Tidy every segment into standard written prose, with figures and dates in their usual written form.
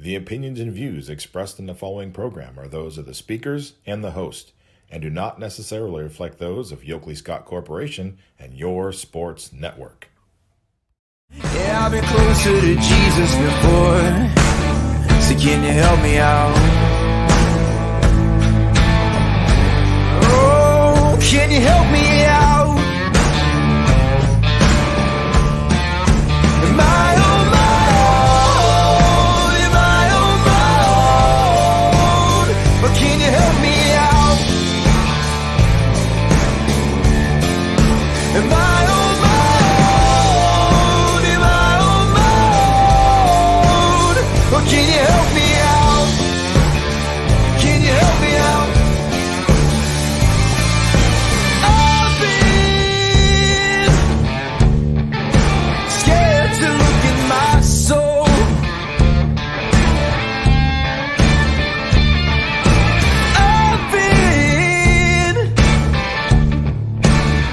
The opinions and views expressed in the following program are those of the speakers and the host, and do not necessarily reflect those of Yoakley Scott Corporation and your sports network. Yeah, I've been closer to Jesus before, so can you help me out? Oh, can you help me out? Am I on my own? Am I on my own? Or can you help me out? Am I on my own? Am I on my own? Or can you help me out? Can you help me out? I've been scared to look in my soul. I've been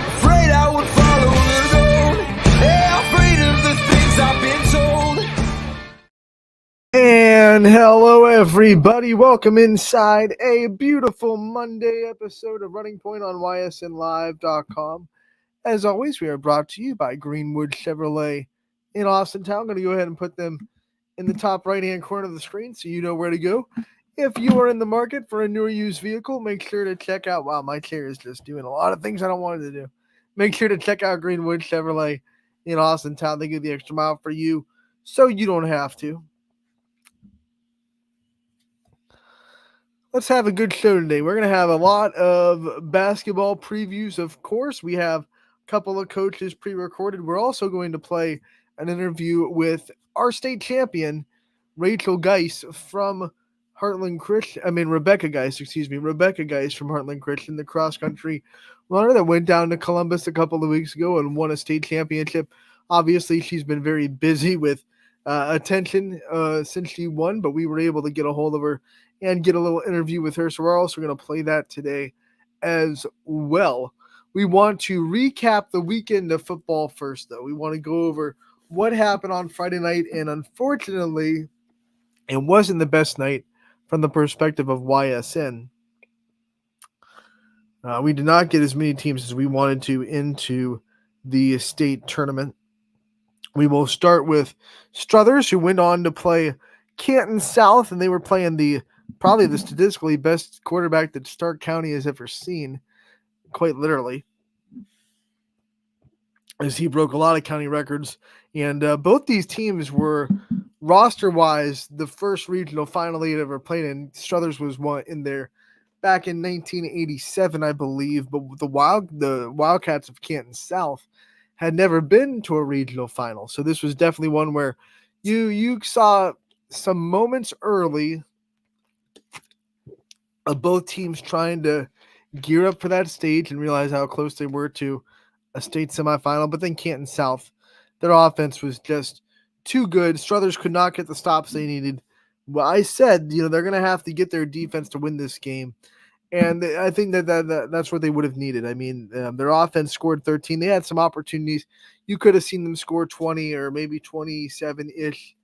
afraid I would follow the road. Yeah, afraid of the things I've been told. And hello, everybody. Welcome inside a beautiful Monday episode of Running Point on ysnlive.com. As always, we are brought to you by Greenwood Chevrolet in Austintown. I'm going to go ahead and put them in the top right-hand corner of the screen so you know where to go. If you are in the market for a new or used vehicle, make sure to check out, wow, my chair is just doing a lot of things I don't want it to do. Make sure to check out Greenwood Chevrolet in Austintown. They give the extra mile for you so you don't have to. Let's have a good show today. We're going to have a lot of basketball previews, of course. We have a couple of coaches pre-recorded. We're also going to play an interview with our state champion, Rachel Geis from Heartland Christian. Rebecca Geis from Heartland Christian, the cross-country runner that went down to Columbus a couple of weeks ago and won a state championship. Obviously, she's been very busy with attention since she won, but we were able to get a hold of her and get a little interview with her. So we're also going to play that today as well. We want to recap the weekend of football first, though. We want to go over what happened on Friday night, and unfortunately, it wasn't the best night from the perspective of YSN. We did not get as many teams as we wanted to into the state tournament. We will start with Struthers, who went on to play Canton South, and they were playing probably the statistically best quarterback that Stark County has ever seen, quite literally, as he broke a lot of county records. And both these teams were, roster-wise, the first regional final they had ever played in. Struthers was one in there back in 1987, I believe, but the Wildcats of Canton South had never been to a regional final. So this was definitely one where you saw some moments early of both teams trying to gear up for that stage and realize how close they were to a state semifinal. But then Canton South, their offense was just too good. Struthers could not get the stops they needed. Well, I said, they're going to have to get their defense to win this game. And I think that's what they would have needed. Their offense scored 13. They had some opportunities. You could have seen them score 20 or maybe 27-ish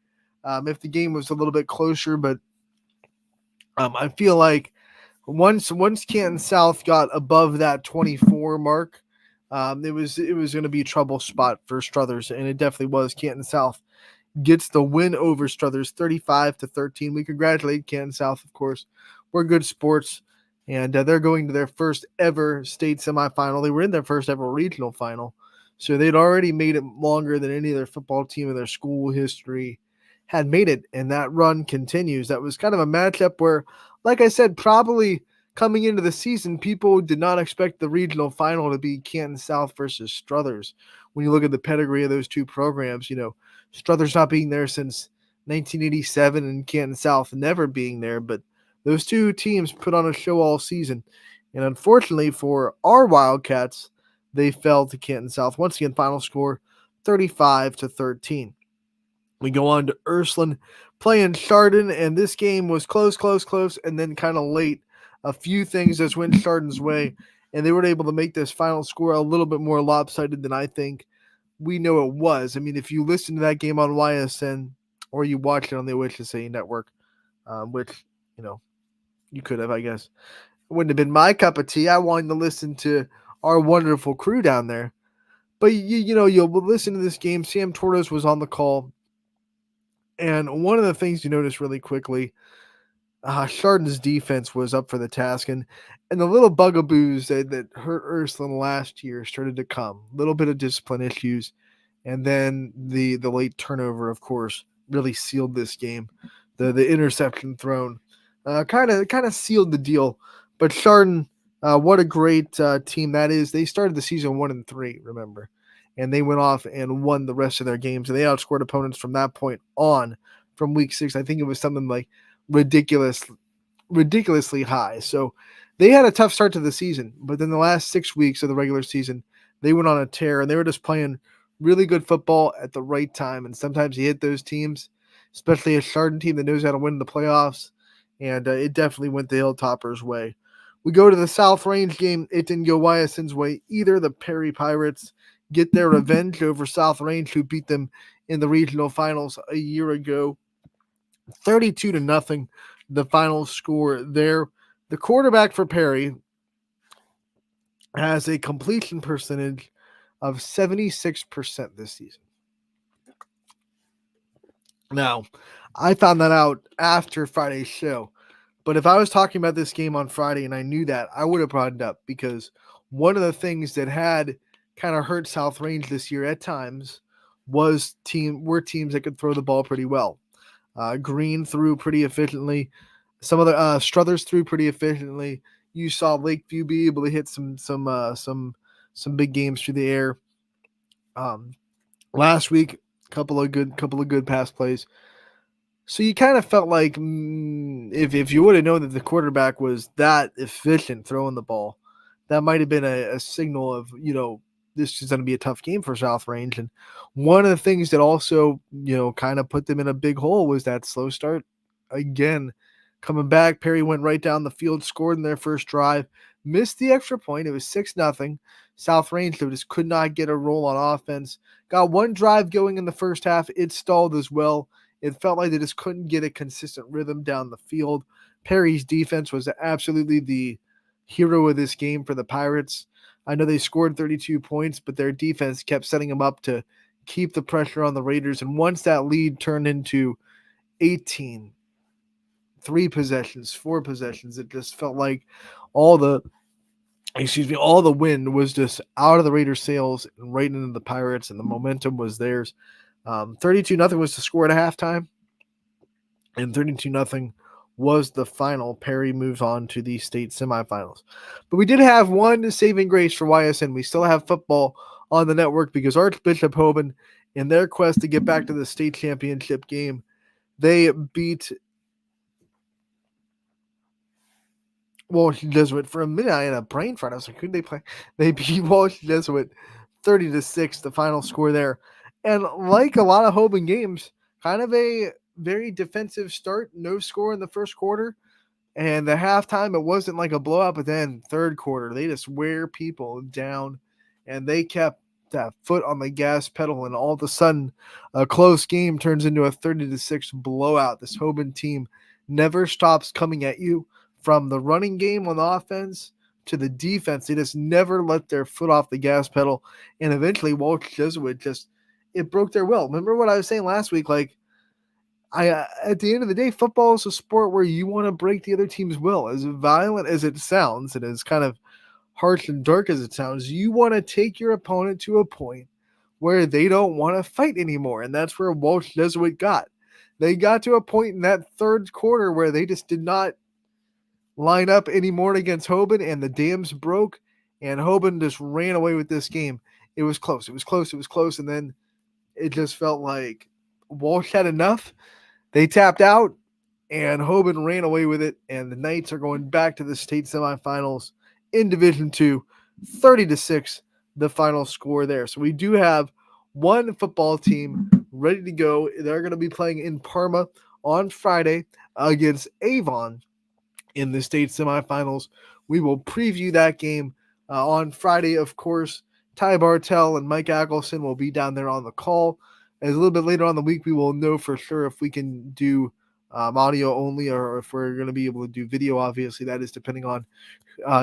if the game was a little bit closer. But I feel like once Canton South got above that 24 mark, it was going to be a trouble spot for Struthers, and it definitely was. Canton South gets the win over Struthers, 35-13. We congratulate Canton South, of course. We're good sports, and they're going to their first ever state semifinal. They were in their first ever regional final, so they'd already made it longer than any other football team in their school history had made it, and that run continues. That was kind of a matchup where, like I said, probably coming into the season, people did not expect the regional final to be Canton South versus Struthers. When you look at the pedigree of those two programs, Struthers not being there since 1987 and Canton South never being there, but those two teams put on a show all season. And unfortunately for our Wildcats, they fell to Canton South. Once again, final score 35-13. We go on to Ursuline playing Chardon, and this game was close, and then kind of late. A few things just went Chardon's way, and they were able to make this final score a little bit more lopsided than I think we know it was. If you listen to that game on YSN or you watch it on the OHSA network, which, you could have, I guess. It wouldn't have been my cup of tea. I wanted to listen to our wonderful crew down there. But, you'll listen to this game. Sam Torres was on the call. And one of the things you notice really quickly, Chardon's defense was up for the task, and the little bugaboos that hurt Ursuline last year started to come. A little bit of discipline issues, and then the late turnover, of course, really sealed this game. The interception thrown kind of sealed the deal. But Chardon, what a great team that is. They started the season 1-3, remember, and they went off and won the rest of their games, and they outscored opponents from that point on. From week 6, I think it was something like ridiculously high. So they had a tough start to the season, but then the last 6 weeks of the regular season, they went on a tear, and they were just playing really good football at the right time. And sometimes you hit those teams, especially a Chardon team that knows how to win the playoffs, and it definitely went the Hilltoppers' way. We go to the South Range game. It didn't go Ysn's way either. The Perry Pirates get their revenge over South Range, who beat them in the regional finals a year ago. 32-0, the final score there. The quarterback for Perry has a completion percentage of 76% this season. Now, I found that out after Friday's show, but if I was talking about this game on Friday and I knew that, I would have brought it up, because one of the things that had kind of hurt South Range this year at times were teams that could throw the ball pretty well. Green threw pretty efficiently. Some other Struthers threw pretty efficiently. You saw Lakeview be able to hit some big games through the air. Last week, couple of good pass plays. So you kind of felt like if you would have known that the quarterback was that efficient throwing the ball, that might have been a signal of, this is going to be a tough game for South Range. And one of the things that also, kind of put them in a big hole was that slow start. Again, coming back, Perry went right down the field, scored in their first drive, missed the extra point. It was 6-0. South Range, though, just could not get a roll on offense. Got one drive going in the first half. It stalled as well. It felt like they just couldn't get a consistent rhythm down the field. Perry's defense was absolutely the hero of this game for the Pirates. I know they scored 32 points, but their defense kept setting them up to keep the pressure on the Raiders. And once that lead turned into 18, 4 possessions, it just felt like all the wind was just out of the Raiders' sails and right into the Pirates, and the momentum was theirs. 32-0 was the score at halftime, and 32-0 was the final. Perry moves on to the state semifinals. But we did have one saving grace for YSN. We still have football on the network, because Archbishop Hoban, in their quest to get back to the state championship game, they beat Walsh Jesuit. For a minute, I had a brain fart. I was like, who'd they play? They beat Walsh Jesuit 30-6, the final score there. And like a lot of Hoban games, kind of a very defensive start, no score in the first quarter. And the halftime, it wasn't like a blowout, but then third quarter, they just wear people down, and they kept that foot on the gas pedal, and all of a sudden, a close game turns into a 30-6 blowout. This Hoban team never stops coming at you, from the running game on the offense to the defense. They just never let their foot off the gas pedal, and eventually Walsh Jesuit it broke their will. Remember what I was saying last week? Like, at the end of the day, football is a sport where you want to break the other team's will. As violent as it sounds, and as kind of harsh and dark as it sounds, you want to take your opponent to a point where they don't want to fight anymore. And that's where Walsh Jesuit got. They got to a point in that third quarter where they just did not line up anymore against Hoban, and the dams broke, and Hoban just ran away with this game. It was close. And then it just felt like Walsh had enough. They tapped out, and Hoban ran away with it, and the Knights are going back to the state semifinals in Division II, 30-6, the final score there. So we do have one football team ready to go. They're going to be playing in Parma on Friday against Avon in the state semifinals. We will preview that game on Friday, of course. Ty Bartell and Mike Ackelson will be down there on the call. As a little bit later on the week, we will know for sure if we can do audio only, or if we're going to be able to do video. Obviously, that is depending on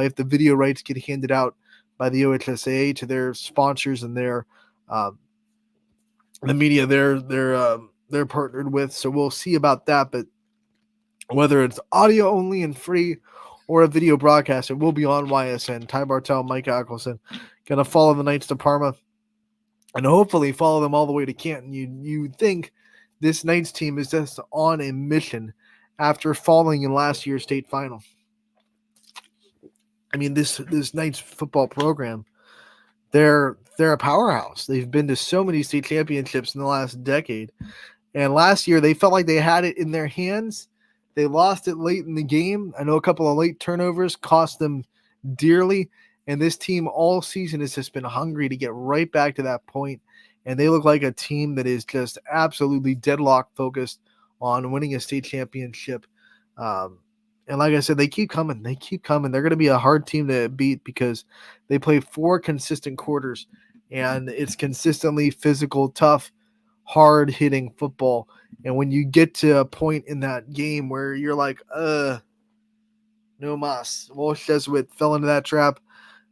if the video rights get handed out by the OHSAA to their sponsors and their the media they're partnered with. So we'll see about that. But whether it's audio only and free or a video broadcast, it will be on YSN. Ty Bartel, Mike Ackelson, gonna follow the Knights to Parma and hopefully follow them all the way to Canton. You think this Knights team is just on a mission after falling in last year's state final. I mean, this Knights football program, they're a powerhouse. They've been to so many state championships in the last decade. And last year they felt like they had it in their hands. They lost it late in the game. I know a couple of late turnovers cost them dearly. And this team all season has just been hungry to get right back to that point. And they look like a team that is just absolutely deadlock focused on winning a state championship. And like I said, they keep coming. They keep coming. They're going to be a hard team to beat because they play 4 consistent quarters. And it's consistently physical, tough, hard-hitting football. And when you get to a point in that game where you're like, no mas. Walsh Jesuit fell into that trap.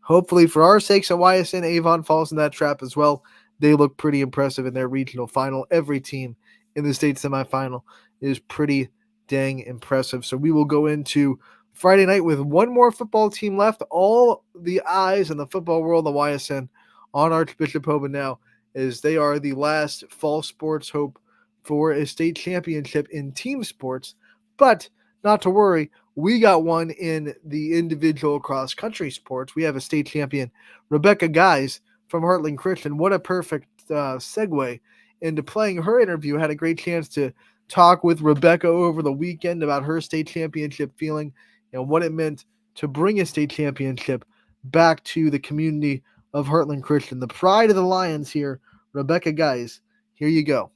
Hopefully, for our sakes at YSN, Avon falls in that trap as well. They look pretty impressive in their regional final. Every team in the state semifinal is pretty dang impressive. So we will go into Friday night with one more football team left. All the eyes in the football world of YSN on Archbishop Hoban now, as they are the last fall sports hope for a state championship in team sports. But not to worry, we got one in the individual cross-country sports. We have a state champion, Rebecca Guys from Heartland Christian. What a perfect segue into playing her interview. Had a great chance to talk with Rebecca over the weekend about her state championship feeling and what it meant to bring a state championship back to the community of Heartland Christian. The pride of the Lions here, Rebecca Guys. Here you go.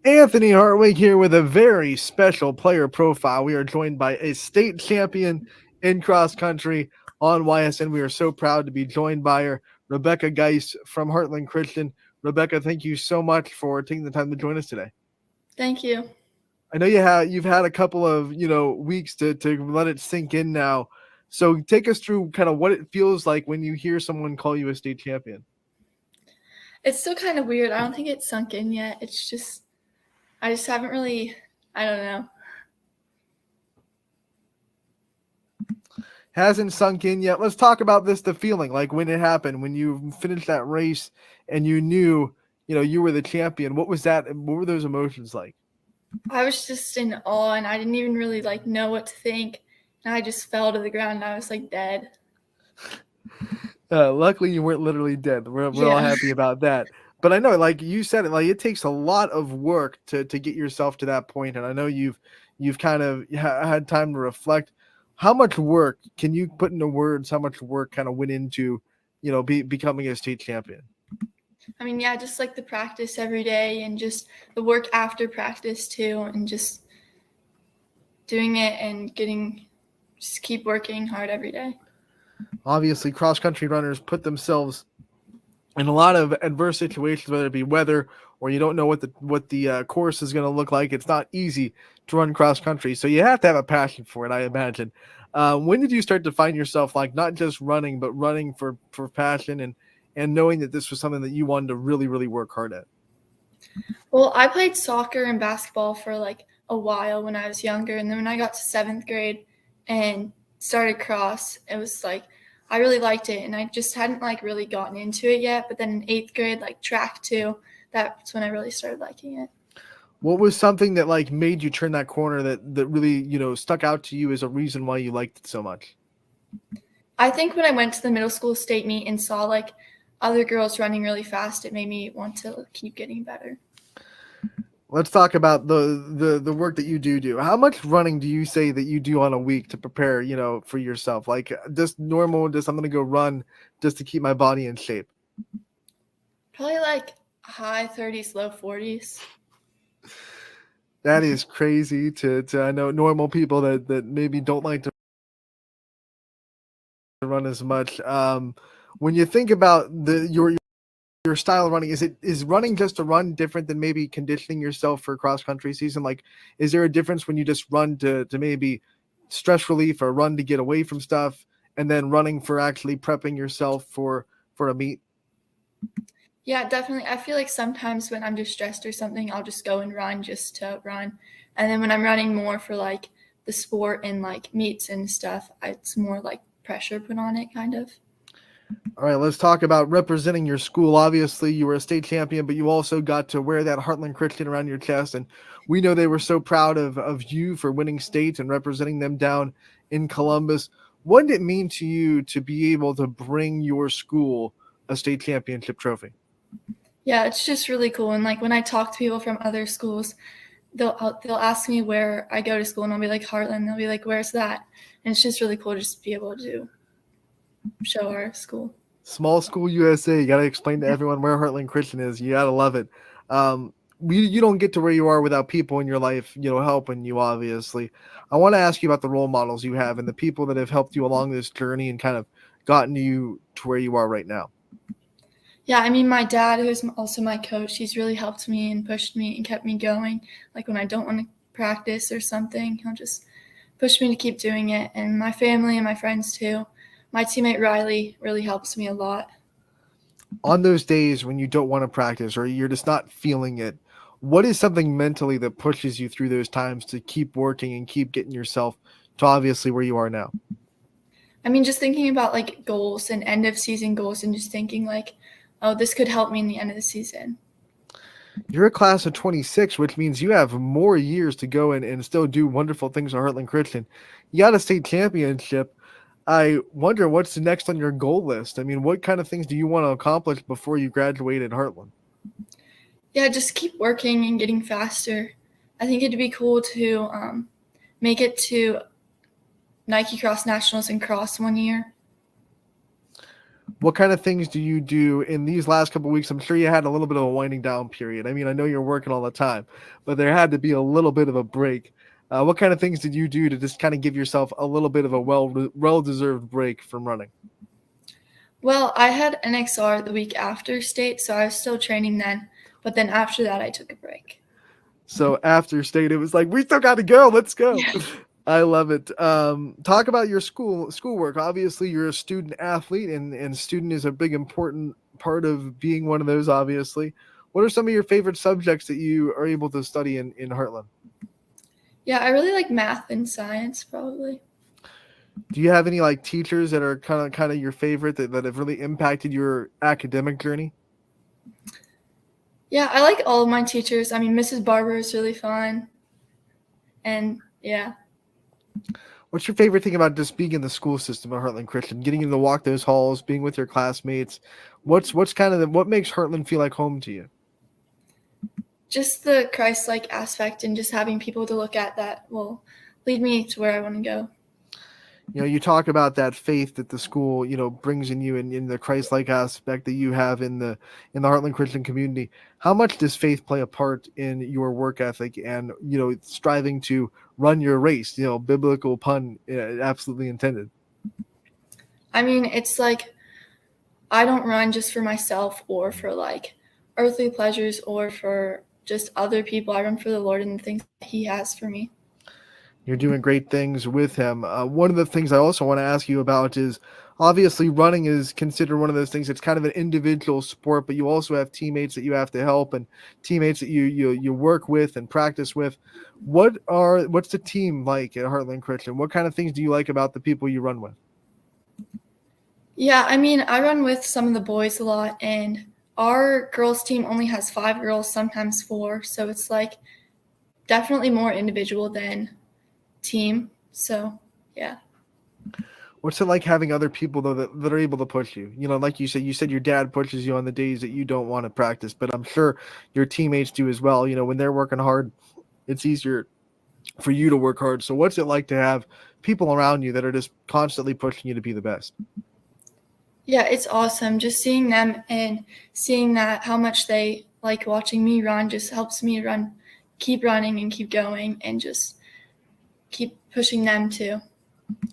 Anthony Hartwig here with a very special player profile. We are joined by a state champion in cross country on YSN. We are so proud to be joined by her, Rebecca Geis from Heartland Christian. Rebecca, thank you so much for taking the time to join us today. Thank you. I know you've had a couple of weeks to let it sink in now. So take us through kind of what it feels like when you hear someone call you a state champion. It's still kind of weird. I don't think it's sunk in yet. It's just, I just haven't really, I don't know. Hasn't sunk in yet. Let's talk about the feeling, like when it happened, when you finished that race and you knew, you were the champion. What was that? What were those emotions like? I was just in awe, and I didn't even really know what to think. And I just fell to the ground, and I was dead. Luckily, you weren't literally dead. We're all happy about that. But I know, like you said, it takes a lot of work to get yourself to that point. And I know you've kind of had time to reflect. How much work can you put into words? How much work kind of went into, becoming a state champion? I mean, yeah, just the practice every day and just the work after practice too, and just doing it and just keep working hard every day. Obviously, cross-country runners put themselves in a lot of adverse situations, whether it be weather or you don't know what the course is going to look like. It's not easy to run cross-country, so you have to have a passion for it, I imagine. When did you start to find yourself not just running, but running for passion and knowing that this was something that you wanted to really, really work hard at? Well, I played soccer and basketball for a while when I was younger, and then when I got to 7th grade and started cross, it was I really liked it, and I just hadn't really gotten into it yet. But then in 8th grade, track too, that's when I really started liking it. What was something that made you turn that corner that really stuck out to you as a reason why you liked it so much? I think when I went to the middle school state meet and saw other girls running really fast, it made me want to keep getting better. Let's talk about the work that you do. How much running do you say that you do on a week to prepare, for yourself? Just normal, I'm going to go run just to keep my body in shape? Probably high 30s, low 40s. That is crazy to I know normal people that maybe don't like to run as much. When you think about your your style of running, is running just a run different than maybe conditioning yourself for cross country season? Like, is there a difference when you just run to maybe stress relief, or run to get away from stuff, and then running for actually prepping yourself for a meet? Yeah, definitely. I feel like sometimes when I'm just stressed or something, I'll just go and run just to run. And then when I'm running more for like the sport and like meets and stuff, it's more like pressure put on it, kind of. All right, let's talk about representing your school. Obviously, you were a state champion, but you also got to wear that Heartland Christian around your chest. And we know they were so proud of you for winning states and representing them down in Columbus. What did it mean to you to be able to bring your school a state championship trophy? Yeah, it's just really cool. And like when I talk to people from other schools, they'll ask me where I go to school, and I'll be like Heartland. They'll be like, "Where's that?" And it's just really cool to just be able to show our school. Small school USA. You got to explain to everyone where Heartland Christian is. You got to love it. You don't get to where you are without people in your life, helping you, obviously. I want to ask you about the role models you have and the people that have helped you along this journey and kind of gotten you to where you are right now. Yeah, I mean, my dad, who's also my coach, he's really helped me and pushed me and kept me going. Like when I don't want to practice or something, he'll just push me to keep doing it. And my family and my friends too. My teammate Riley really helps me a lot. On those days when you don't want to practice or you're just not feeling it, what is something mentally that pushes you through those times to keep working and keep getting yourself to obviously where you are now? I mean, just thinking about like goals and end of season goals and just thinking like, oh, this could help me in the end of the season. You're a class of 26, which means you have more years to go and still do wonderful things at Heartland Christian. You got a state championship. I wonder what's next on your goal list. I mean, what kind of things do you want to accomplish before you graduate at Heartland? Yeah, just keep working and getting faster. I think it'd be cool to make it to Nike Cross Nationals and Cross one year. What kind of things do you do in these last couple of weeks? I'm sure you had a little bit of a winding down period. I mean, I know you're working all the time, but there had to be a little bit of a break. What kind of things did you do to just kind of give yourself a little bit of a well-deserved break from running? Well, I had NXR the week after state, so I was still training then. But then after that, I took a break. So after state, it was like, we still got to go. Let's go. Yeah. I love it. Talk about your schoolwork. Obviously, you're a student athlete, and student is a big important part of being one of those, obviously. What are some of your favorite subjects that you are able to study in Heartland? Yeah, I really like math and science, probably. Do you have any like teachers that are kind of your favorite that have really impacted your academic journey? Yeah, I like all of my teachers. I mean, Mrs. Barber is really fun. And yeah. What's your favorite thing about just being in the school system at Heartland Christian, getting to walk those halls, being with your classmates? What makes Heartland feel like home to you? Just the Christ-like aspect and just having people to look at that will lead me to where I want to go. You talk about that faith that the school, brings in you, and in the Christ-like aspect that you have in the Heartland Christian community. How much does faith play a part in your work ethic and, striving to run your race, biblical pun, absolutely intended? I mean, it's like I don't run just for myself or for like earthly pleasures or for just other people. I run for the Lord and the things that He has for me. You're doing great things with him. One of the things I also want to ask you about is obviously running is considered one of those things. It's kind of an individual sport, but you also have teammates that you have to help and teammates that you work with and practice with. What's the team like at Heartland Christian? What kind of things do you like about the people you run with? Yeah, I mean, I run with some of the boys a lot, and our girls team only has 5 girls, sometimes 4. So it's like definitely more individual than team. So yeah. What's it like having other people though that are able to push you? Like you said your dad pushes you on the days that you don't want to practice, but I'm sure your teammates do as well. When they're working hard, it's easier for you to work hard. So what's it like to have people around you that are just constantly pushing you to be the best? Yeah, it's awesome. Just seeing them and seeing that how much they like watching me run just helps me keep running and keep going and just keep pushing them too.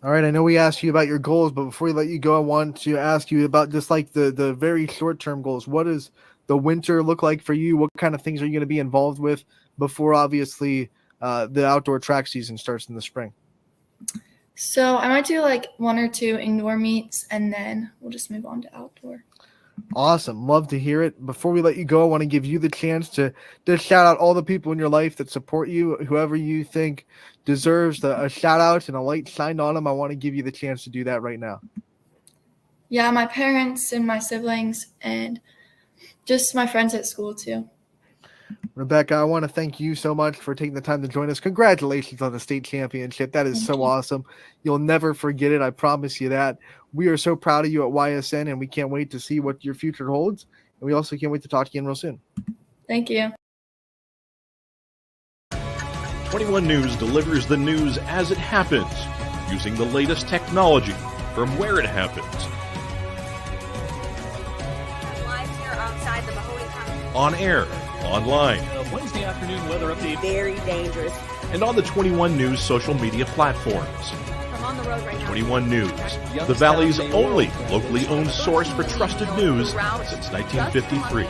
All right, I know we asked you about your goals, but before we let you go, I want to ask you about just like the very short-term goals. What does the winter look like for you? What kind of things are you going to be involved with before obviously the outdoor track season starts in the spring? So I might do like 1 or 2 indoor meets, and then we'll just move on to outdoor. Awesome. Love to hear it. Before we let you go, I want to give you the chance to just shout out all the people in your life that support you. Whoever you think deserves a shout out and a light shined on them, I want to give you the chance to do that right now. Yeah, my parents and my siblings, and just my friends at school too. Rebecca, I want to thank you so much for taking the time to join us. Congratulations on the state championship. That is Thank so you. awesome. You'll never forget it. I promise you that. We are so proud of you at YSN, and we can't wait to see what your future holds. And we also can't wait to talk to you again real soon. Thank you. 21 News delivers the news as it happens, using the latest technology from where it happens. Live here outside the Mahoney County. On air, online, Wednesday afternoon weather update. Very dangerous. and on the 21 News social media platforms. I'm on the road right now. 21 News, the Valley's only locally owned source for trusted news since 1953.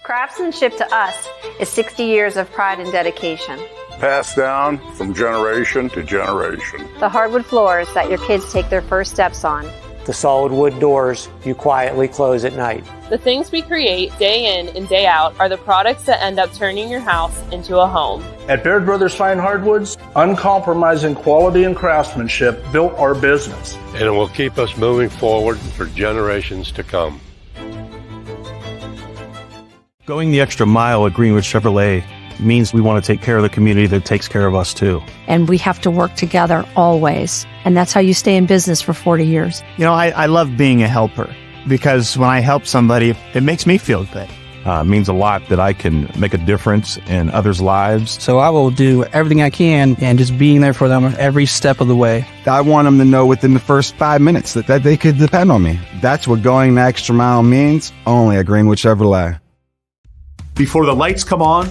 Craftsmanship to us is 60 years of pride and dedication. Passed down from generation to generation. The hardwood floors that your kids take their first steps on. The solid wood doors you quietly close at night. The things we create day in and day out are the products that end up turning your house into a home. At Baird Brothers Fine Hardwoods, uncompromising quality and craftsmanship built our business. And it will keep us moving forward for generations to come. Going the extra mile at Greenwood Chevrolet means we want to take care of the community that takes care of us too. And we have to work together always. And that's how you stay in business for 40 years. You know, I love being a helper because when I help somebody, it makes me feel good. It means a lot that I can make a difference in others' lives. So I will do everything I can and just being there for them every step of the way. I want them to know within the first 5 minutes that they could depend on me. That's what going the extra mile means, only at Greenwood Chevrolet. Before the lights come on,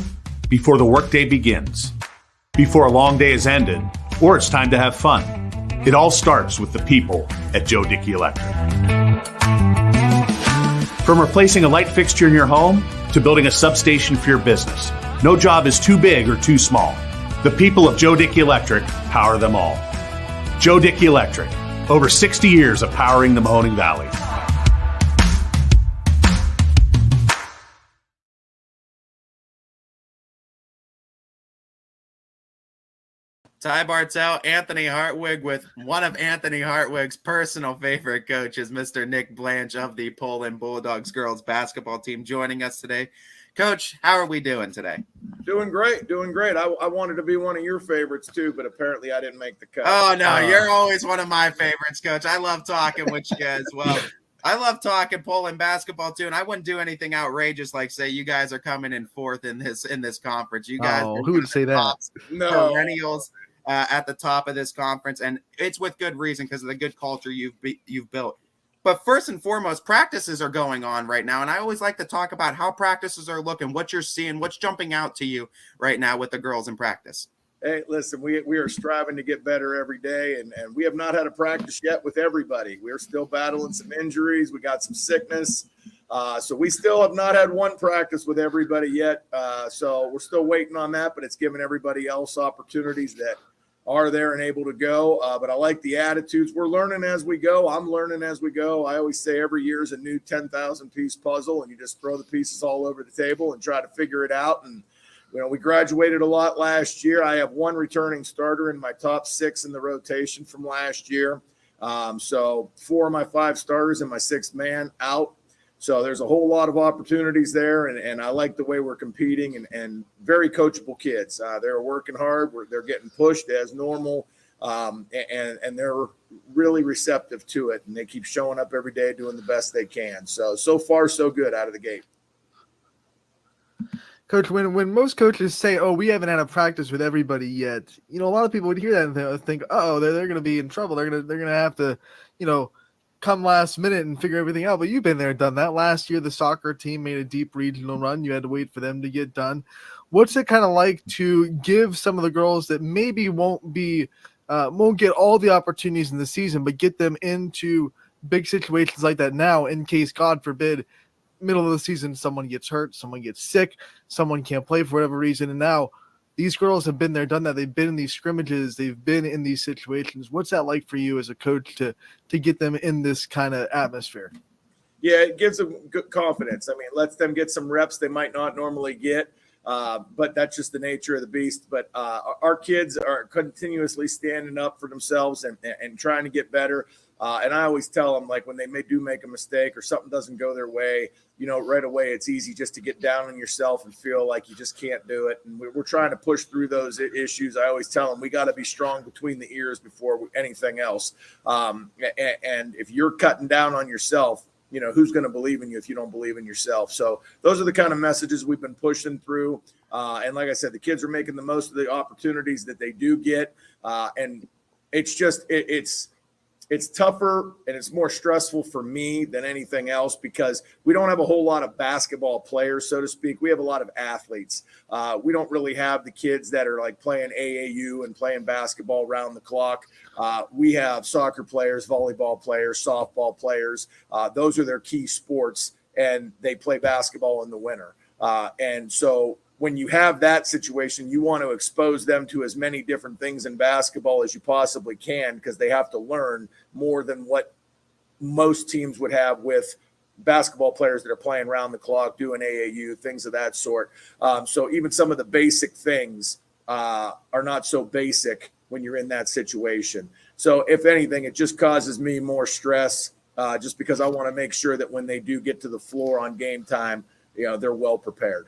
before the workday begins, before a long day is ended, or it's time to have fun. It all starts with the people at Joe Dickey Electric. From replacing a light fixture in your home to building a substation for your business, no job is too big or too small. The people of Joe Dickey Electric power them all. Joe Dickey Electric, over 60 years of powering the Mahoning Valley. Ty Bartell, Anthony Hartwig with one of Anthony Hartwig's personal favorite coaches, Mr. Nick Blanche of the Poland Bulldogs girls basketball team, joining us today. Coach, how are we doing today? Doing great. I wanted to be one of your favorites too, but apparently I didn't make the cut. Oh, no, you're always one of my favorites, Coach. I love talking with you as well. I love talking Poland basketball too, and I wouldn't do anything outrageous like say you guys are coming in fourth in this conference. You guys, who would say that? No, perennials. At the top of this conference, and it's with good reason because of the good culture you've built. But first and foremost, practices are going on right now, and I always like to talk about how practices are looking, what you're seeing, what's jumping out to you right now with the girls in practice. Hey, listen, we are striving to get better every day, and we have not had a practice yet with everybody. We're still battling some injuries. We got some sickness. So we still have not had one practice with everybody yet. So we're still waiting on that, but it's giving everybody else opportunities that are there and able to go. But I like the attitudes. We're learning as we go. I'm learning as we go. I always say every year is a new 10,000 piece puzzle, and you just throw the pieces all over the table and try to figure it out. And, you know, we graduated a lot last year. I have one returning starter in my top 6 in the rotation from last year. So 4 of my 5 starters and my 6th man out. So there's a whole lot of opportunities there, and I like the way we're competing and very coachable kids. They're working hard. They're getting pushed as normal, and they're really receptive to it, and they keep showing up every day doing the best they can. So far, so good out of the gate. Coach, when most coaches say, oh, we haven't had a practice with everybody yet, you know, a lot of people would hear that and think, oh, they're going to be in trouble. They're going to have to, you know, come last minute and figure everything out. But you've been there, done that. Last year, the soccer team made a deep regional run. You had to wait for them to get done. What's it kind of like to give some of the girls that maybe won't get all the opportunities in the season, but get them into big situations like that now, in case, God forbid, middle of the season, someone gets hurt, someone gets sick, someone can't play for whatever reason, and now these girls have been there, done that. They've been in these scrimmages. They've been in these situations. What's that like for you as a coach to get them in this kind of atmosphere? Yeah, it gives them good confidence. I mean, it lets them get some reps they might not normally get, but that's just the nature of the beast. But our kids are continuously standing up for themselves and trying to get better. And I always tell them, like, when they do make a mistake or something doesn't go their way, right away, it's easy just to get down on yourself and feel like you just can't do it. And we're trying to push through those issues. I always tell them we got to be strong between the ears before anything else. And if you're cutting down on yourself, who's going to believe in you if you don't believe in yourself? So those are the kind of messages we've been pushing through. And like I said, the kids are making the most of the opportunities that they do get. And it's just, it's tougher and it's more stressful for me than anything else because we don't have a whole lot of basketball players, so to speak. We have a lot of athletes. We don't really have the kids that are like playing AAU and playing basketball around the clock. We have soccer players, volleyball players, softball players. Those are their key sports, and they play basketball in the winter. And so when you have that situation, you want to expose them to as many different things in basketball as you possibly can because they have to learn more than what most teams would have with basketball players that are playing around the clock, doing AAU, things of that sort. So even some of the basic things are not so basic when you're in that situation. So if anything, it just causes me more stress just because I want to make sure that when they do get to the floor on game time, they're well prepared.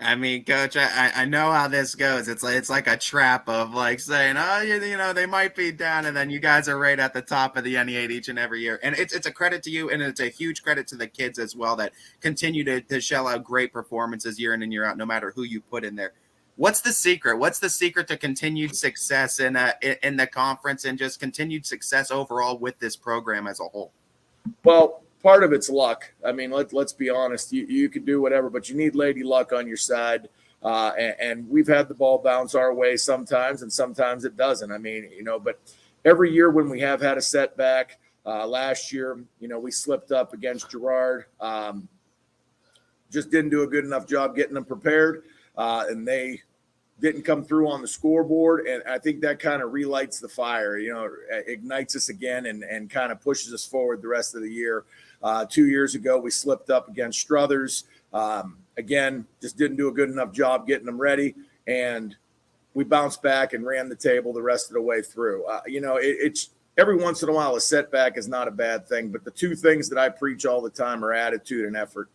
I mean, Coach, I know how this goes. It's like a trap of like saying, oh, they might be down, and then you guys are right at the top of the NE8 each and every year. And it's a credit to you, and it's a huge credit to the kids as well that continue to shell out great performances year in and year out, no matter who you put in there. What's the secret? What's the secret to continued success in the conference and just continued success overall with this program as a whole? Well, part of it's luck. I mean, let's be honest. You can do whatever, but you need lady luck on your side. And we've had the ball bounce our way sometimes, and sometimes it doesn't. I mean, but every year when we have had a setback, last year, we slipped up against Girard. Just didn't do a good enough job getting them prepared, and they didn't come through on the scoreboard. And I think that kind of relights the fire, ignites us again and kind of pushes us forward the rest of the year. 2 years ago, we slipped up against Struthers. Again, just didn't do a good enough job getting them ready. And we bounced back and ran the table the rest of the way through. It's every once in a while, a setback is not a bad thing. But the two things that I preach all the time are attitude and effort.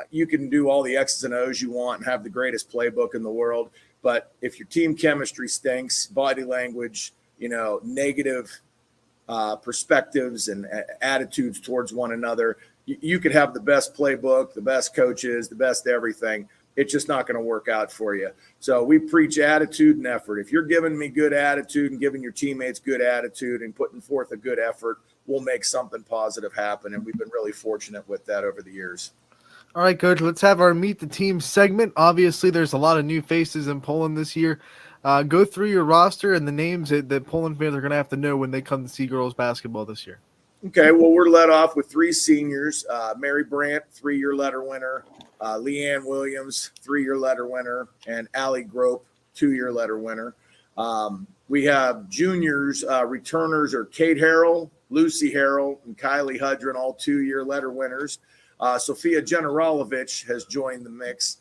You can do all the X's and O's you want and have the greatest playbook in the world. But if your team chemistry stinks, body language, negative perspectives and attitudes towards one another, you could have the best playbook, the best coaches, the best everything. It's just not going to work out for you. So we preach attitude and effort. If you're giving me good attitude and giving your teammates good attitude and putting forth a good effort, we'll make something positive happen. And we've been really fortunate with that over the years. All right, Coach, let's have our Meet the Team segment. Obviously, there's a lot of new faces in Poland this year. Go through your roster and the names that Poland fans are going to have to know when they come to see girls basketball this year. Okay, well, we're led off with three seniors. Mary Brandt, 3-year letter winner. Leanne Williams, 3-year letter winner. And Allie Grope, 2-year letter winner. We have juniors, returners are Kate Harrell, Lucy Harrell, and Kylie Hudron, all 2-year letter winners. Sophia Generalovic has joined the mix.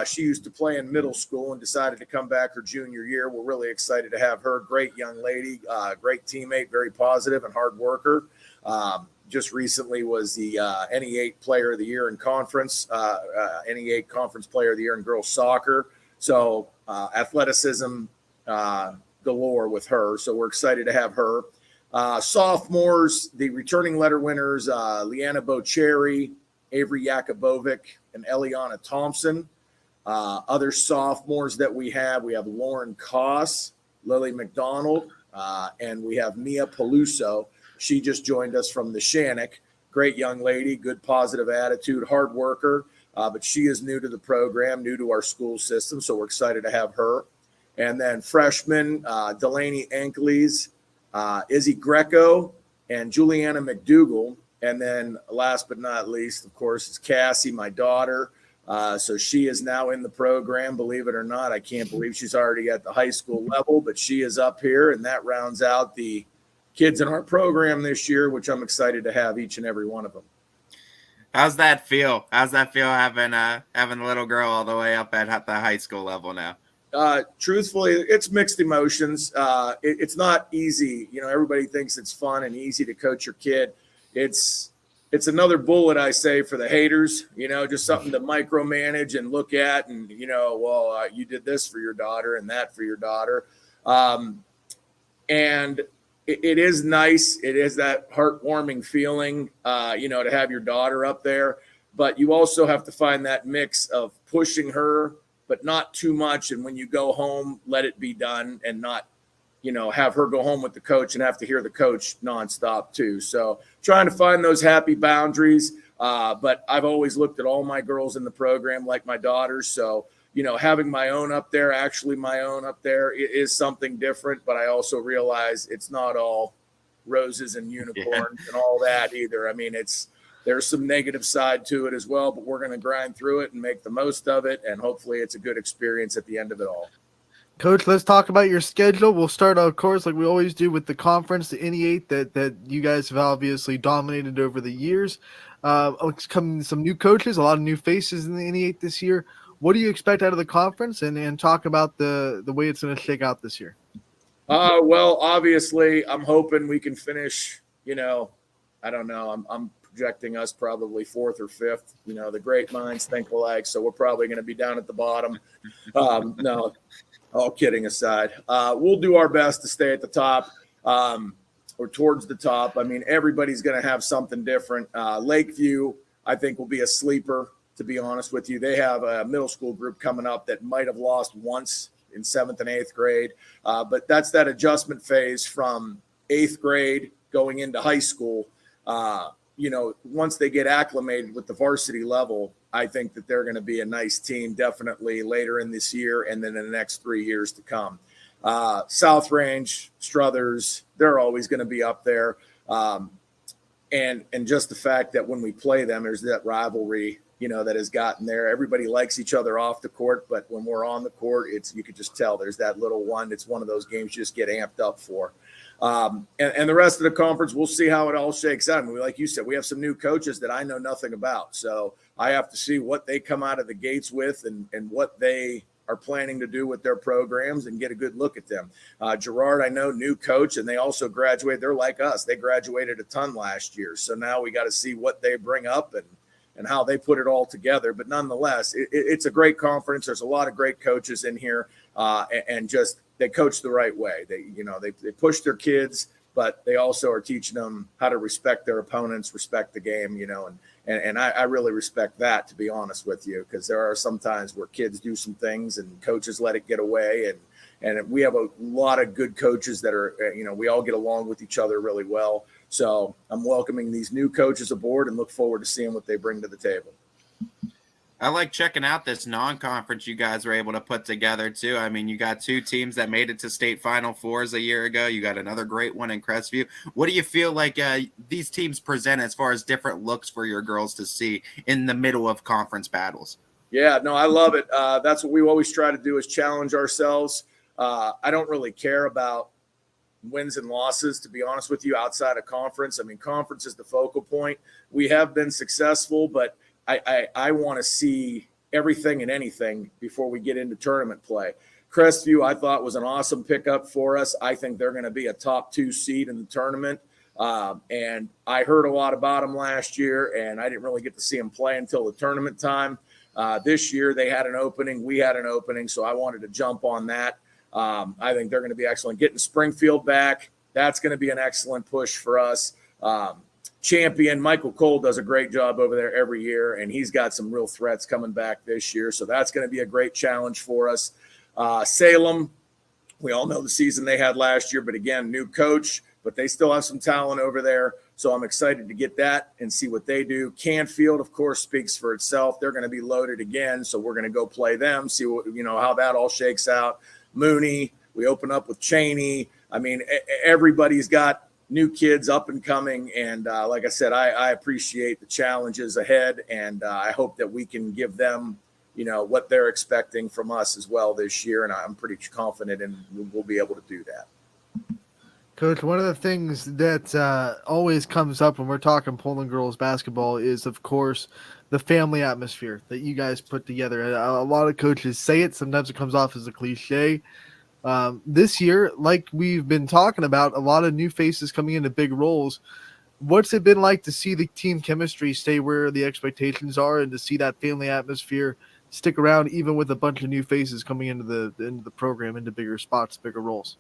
She used to play in middle school and decided to come back her junior year. We're really excited to have her. Great young lady, great teammate, very positive and hard worker. Just recently was the NE8 Player of the Year in conference, NE8 Conference Player of the Year in girls soccer. So athleticism galore with her. So we're excited to have her. Sophomores, the returning letter winners, Leanna Bocherry, Avery Yakubovic, and Eliana Thompson. Other sophomores that we have Lauren Koss, Lily McDonald, and we have Mia Peluso. She just joined us from the Shannock. Great young lady, good positive attitude, hard worker. But she is new to the program, new to our school system, so we're excited to have her. And then freshman Delaney Ankleys, Izzy Greco, and Juliana McDougall. And then last but not least, of course, is Cassie, my daughter. So she is now in the program, believe it or not. I can't believe she's already at the high school level, but she is up here, and that rounds out the kids in our program this year, which I'm excited to have each and every one of them. How's that feel? How's that feel having a little girl all the way up at the high school level now? Truthfully, it's mixed emotions. It's not easy. You know, everybody thinks it's fun and easy to coach your kid. It's another bullet, I say, for the haters, you know, just something to micromanage and look at and, you know, well, you did this for your daughter and that for your daughter. And it is nice. It is that heartwarming feeling, you know, to have your daughter up there. But you also have to find that mix of pushing her, but not too much. And when you go home, let it be done and not, you know, have her go home with the coach and have to hear the coach nonstop too. So trying to find those happy boundaries. But I've always looked at all my girls in the program like my daughters. So, you know, having my own up there is something different. But I also realize it's not all roses and unicorns and all that either. I mean, there's some negative side to it as well, but we're going to grind through it and make the most of it. And hopefully it's a good experience at the end of it all. Coach, let's talk about your schedule. We'll start, of course, like we always do with the conference, the NE8 that you guys have obviously dominated over the years. It's coming some new coaches, a lot of new faces in the NE8 this year. What do you expect out of the conference, and talk about the way it's going to shake out this year? Well, obviously, I'm hoping we can finish, you know, I don't know. I'm projecting us probably 4th or 5th. You know, the great minds think alike, so we're probably going to be down at the bottom. No. All kidding aside, we'll do our best to stay at the top or towards the top. I mean, everybody's going to have something different. Lakeview, I think, will be a sleeper, to be honest with you. They have a middle school group coming up that might have lost once in 7th and 8th grade. But that's that adjustment phase from 8th grade going into high school. You know, once they get acclimated with the varsity level, I think that they're going to be a nice team definitely later in this year and then in the next 3 years to come. South Range, Struthers, they're always going to be up there. And just the fact that when we play them, there's that rivalry, you know, that has gotten there. Everybody likes each other off the court, but when we're on the court, you could just tell there's that little one. It's one of those games you just get amped up for. And the rest of the conference, we'll see how it all shakes out. I mean, like you said, we have some new coaches that I know nothing about. So I have to see what they come out of the gates with and what they are planning to do with their programs and get a good look at them. Gerard, I know, new coach, and they also graduated. They're like us. They graduated a ton last year. So now we got to see what they bring up and how they put it all together. But nonetheless, it's a great conference. There's a lot of great coaches in here, and just they coach the right way. They push their kids, but they also are teaching them how to respect their opponents, respect the game, you know, and I really respect that, to be honest with you, because there are some times where kids do some things and coaches let it get away. And we have a lot of good coaches that are, you know, we all get along with each other really well. So I'm welcoming these new coaches aboard and look forward to seeing what they bring to the table. I like checking out this non-conference you guys were able to put together too. I mean, you got 2 teams that made it to state Final Fours a year ago. You got another great one in Crestview. What do you feel like these teams present as far as different looks for your girls to see in the middle of conference battles? Yeah, no, I love it. That's what we always try to do, is challenge ourselves. I don't really care about wins and losses, to be honest with you, outside of conference. I mean, conference is the focal point. We have been successful, but I want to see everything and anything before we get into tournament play. Crestview, I thought, was an awesome pickup for us. I think they're going to be a top 2 seed in the tournament. And I heard a lot about them last year, and I didn't really get to see them play until the tournament time. This year they had an opening. We had an opening, so I wanted to jump on that. I think they're going to be excellent. Getting Springfield back, that's going to be an excellent push for us. Champion Michael Cole does a great job over there every year, and he's got some real threats coming back this year, so that's going to be a great challenge for us. Salem, we all know the season they had last year, but again, new coach, but they still have some talent over there. So I'm excited to get that and see what they do. Canfield, of course, speaks for itself. They're going to be loaded again. So we're going to go play them, see what, how that all shakes out. Mooney, we open up with Cheney. I mean, everybody's got new kids up and coming. And like I said, I appreciate the challenges ahead. And I hope that we can give them, what they're expecting from us as well this year. And I'm pretty confident and we'll be able to do that. Coach, one of the things that always comes up when we're talking Poland girls basketball is, of course, the family atmosphere that you guys put together. A lot of coaches say it. Sometimes it comes off as a cliche. This year, like we've been talking about, a lot of new faces coming into big roles. What's it been like to see the team chemistry stay where the expectations are and to see that family atmosphere stick around even with a bunch of new faces coming into the program, into bigger spots, bigger roles?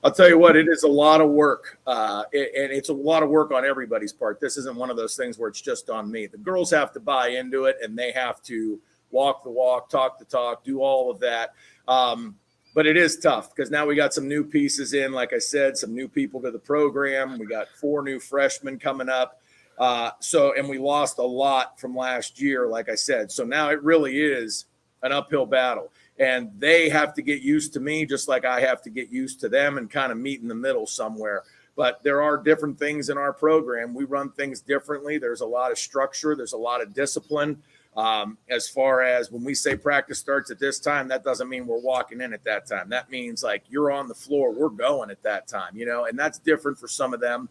I'll tell you what, it is a lot of work, and it's a lot of work on everybody's part. This isn't one of those things where it's just on me. The girls have to buy into it, and they have to walk the walk, talk the talk, do all of that. But it is tough because now we got some new pieces in, like I said, some new people to the program. We got 4 new freshmen coming up. And we lost a lot from last year, like I said. So now it really is an uphill battle. And they have to get used to me just like I have to get used to them and kind of meet in the middle somewhere. But there are different things in our program. We run things differently. There's a lot of structure. There's a lot of discipline. As far as when we say practice starts at this time, that doesn't mean we're walking in at that time. That means like you're on the floor, we're going at that time, and that's different for some of them.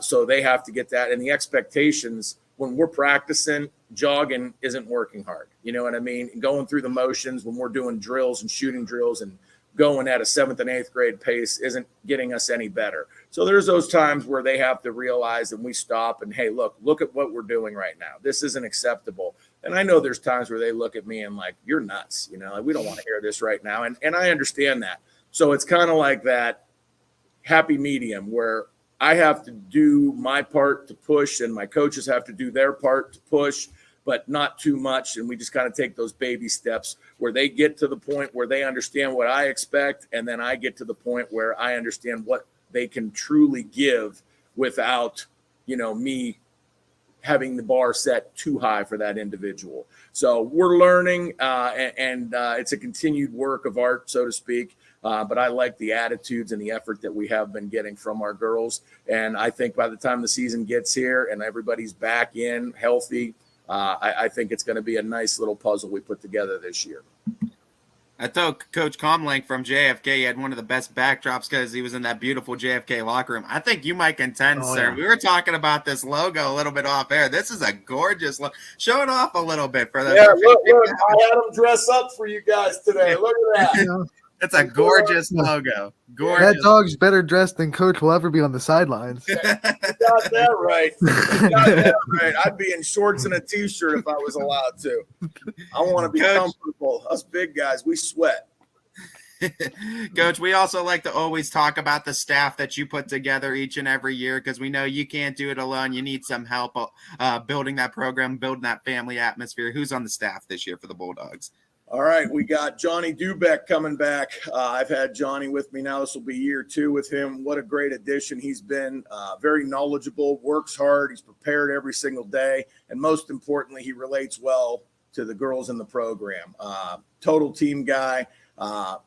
So they have to get that. And the expectations when we're practicing, jogging isn't working hard. You know what I mean? Going through the motions when we're doing drills and shooting drills and going at a 7th and 8th grade pace isn't getting us any better. So there's those times where they have to realize that we stop and, hey, look at what we're doing right now. This isn't acceptable. And I know there's times where they look at me and like, you're nuts. Like, we don't want to hear this right now. And I understand that. So it's kind of like that happy medium where I have to do my part to push and my coaches have to do their part to push, but not too much. And we just kind of take those baby steps where they get to the point where they understand what I expect. And then I get to the point where I understand what they can truly give without, me having the bar set too high for that individual. So we're learning and it's a continued work of art, so to speak. But I like the attitudes and the effort that we have been getting from our girls. And I think by the time the season gets here and everybody's back in healthy, I think it's going to be a nice little puzzle we put together this year. I thought Coach Comlink from JFK had one of the best backdrops because he was in that beautiful JFK locker room. I think you might contend, sir. Yeah. We were talking about this logo a little bit off air. This is a gorgeous logo. Show it off a little bit for the. Yeah, look, I had them dress up for you guys today. Look at that. It's a gorgeous logo. Gorgeous. That dog's better dressed than Coach will ever be on the sidelines. You got that right. You got that right. I'd be in shorts and a T-shirt if I was allowed to. I want to be comfortable. Us big guys, we sweat. Coach, we also like to always talk about the staff that you put together each and every year because we know you can't do it alone. You need some help building that program, building that family atmosphere. Who's on the staff this year for the Bulldogs? All right, we got Johnny Dubeck coming back. I've had Johnny with me now. This will be year 2 with him. What a great addition he's been. Very knowledgeable, works hard. He's prepared every single day. And most importantly, he relates well to the girls in the program. Total team guy.